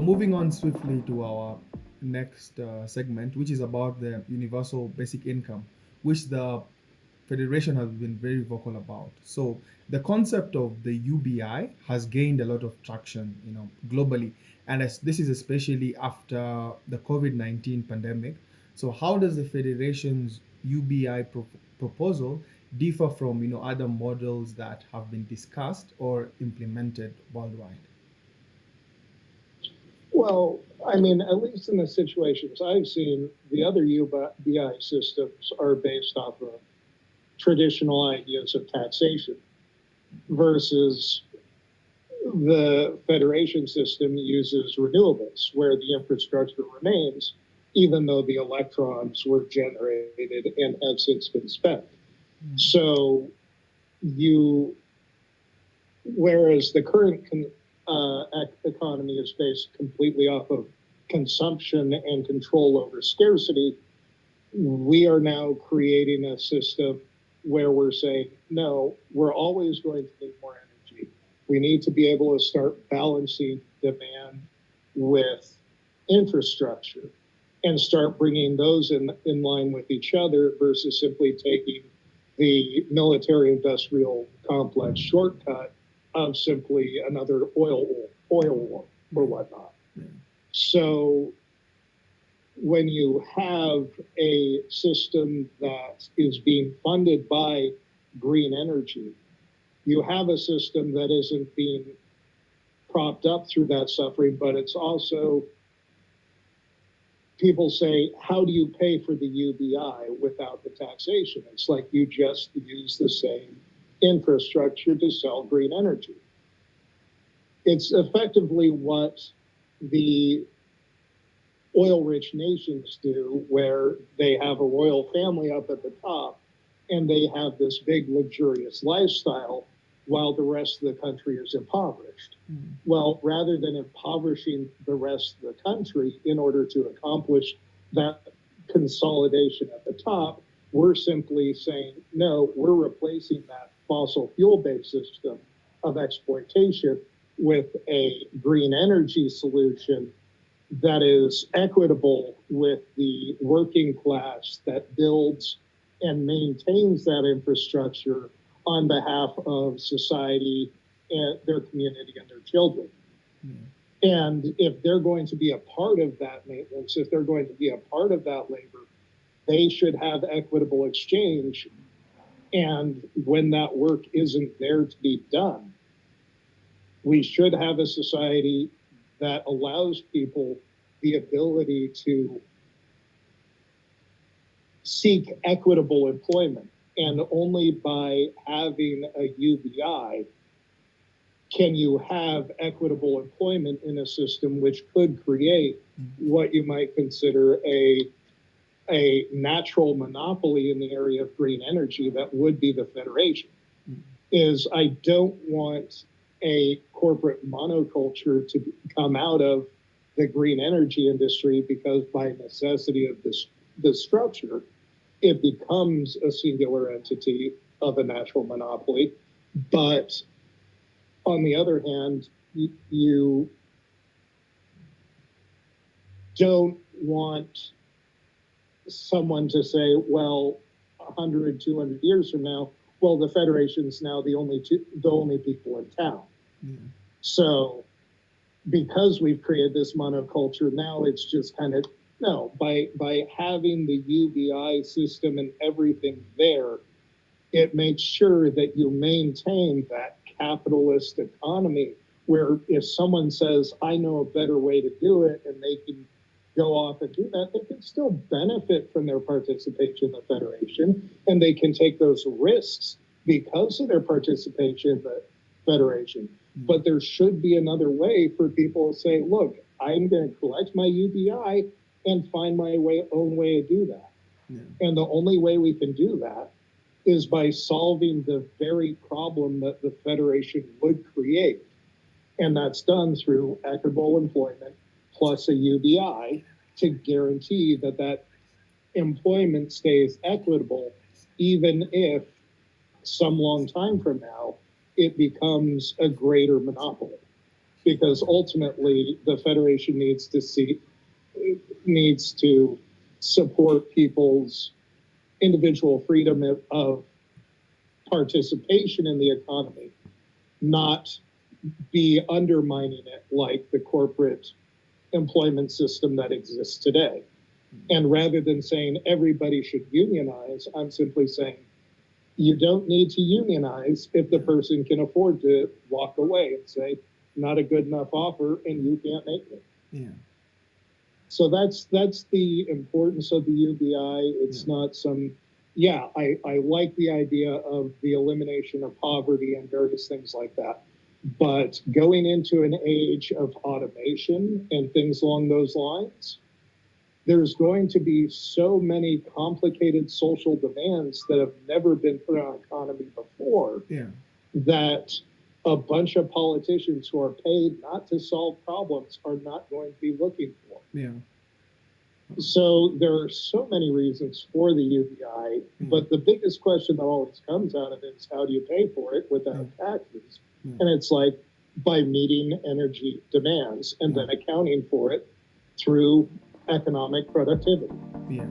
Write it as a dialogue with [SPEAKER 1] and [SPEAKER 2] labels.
[SPEAKER 1] moving on swiftly to our next segment, which is about the universal basic income, which the Federation has been very vocal about. So the concept of the UBI has gained a lot of traction, globally, and this is especially after the COVID-19 pandemic. So how does the Federation's UBI proposal differ from other models that have been discussed or implemented worldwide?
[SPEAKER 2] Well, I mean, at least in the situations I've seen, the other UBI systems are based off of traditional ideas of taxation versus the federation system uses renewables where the infrastructure remains, even though the electrons were generated and have since been spent. So whereas the current economy is based completely off of consumption and control over scarcity, we are now creating a system where we're saying, no, we're always going to need more energy. We need to be able to start balancing demand with infrastructure and start bringing those in line with each other versus simply taking the military-industrial complex shortcut of simply another oil war or whatnot. Yeah. So when you have a system that is being funded by green energy, you have a system that isn't being propped up through that suffering, but it's also, people say, how do you pay for the UBI without the taxation? It's like you just use the same infrastructure to sell green energy. It's effectively what the oil-rich nations do, where they have a royal family up at the top and they have this big luxurious lifestyle while the rest of the country is impoverished. Mm-hmm. Well, rather than impoverishing the rest of the country in order to accomplish that consolidation at the top, we're simply saying, no, we're replacing that fossil fuel-based system of exploitation with a green energy solution that is equitable with the working class that builds and maintains that infrastructure on behalf of society and their community and their children. Mm. And if they're going to be a part of that maintenance, if they're going to be a part of that labor, they should have equitable exchange. And when that work isn't there to be done, we should have a society that allows people the ability to seek equitable employment. And only by having a UBI can you have equitable employment in a system which could create what you might consider a natural monopoly in the area of green energy that would be the Federation. Is I don't want a corporate monoculture to come out of the green energy industry, because by necessity of this structure, it becomes a singular entity of a natural monopoly. But on the other hand, you don't want someone to say, well, 100, 200 years from now, well, the Federation's now the only people in town. Yeah. So because we've created this monoculture, now it's just kind of, no, by having the UBI system and everything there, it makes sure that you maintain that capitalist economy where if someone says, I know a better way to do it, and they can go off and do that, they can still benefit from their participation in the Federation, and they can take those risks because of their participation in the Federation. Mm-hmm. But there should be another way for people to say, look, I'm going to collect my UBI and find my own way to do that. Yeah. And the only way we can do that is by solving the very problem that the Federation would create. And that's done through equitable employment plus a UBI to guarantee that that employment stays equitable, even if some long time from now it becomes a greater monopoly. because ultimately the Federation needs to support people's individual freedom of participation in the economy, not be undermining it like the corporate employment system that exists today. And rather than saying everybody should unionize, I'm simply saying you don't need to unionize if the person can afford to walk away and say, not a good enough offer and you can't make it.
[SPEAKER 1] Yeah.
[SPEAKER 2] So that's the importance of the UBI. It's not some, I like the idea of the elimination of poverty and various things like that. But going into an age of automation and things along those lines, there's going to be so many complicated social demands that have never been put on economy before that a bunch of politicians who are paid not to solve problems are not going to be looking for.
[SPEAKER 1] Yeah.
[SPEAKER 2] So there are so many reasons for the UBI, but the biggest question that always comes out of it is how do you pay for it without taxes? And it's like by meeting energy demands and then accounting for it through economic productivity.
[SPEAKER 1] Yeah.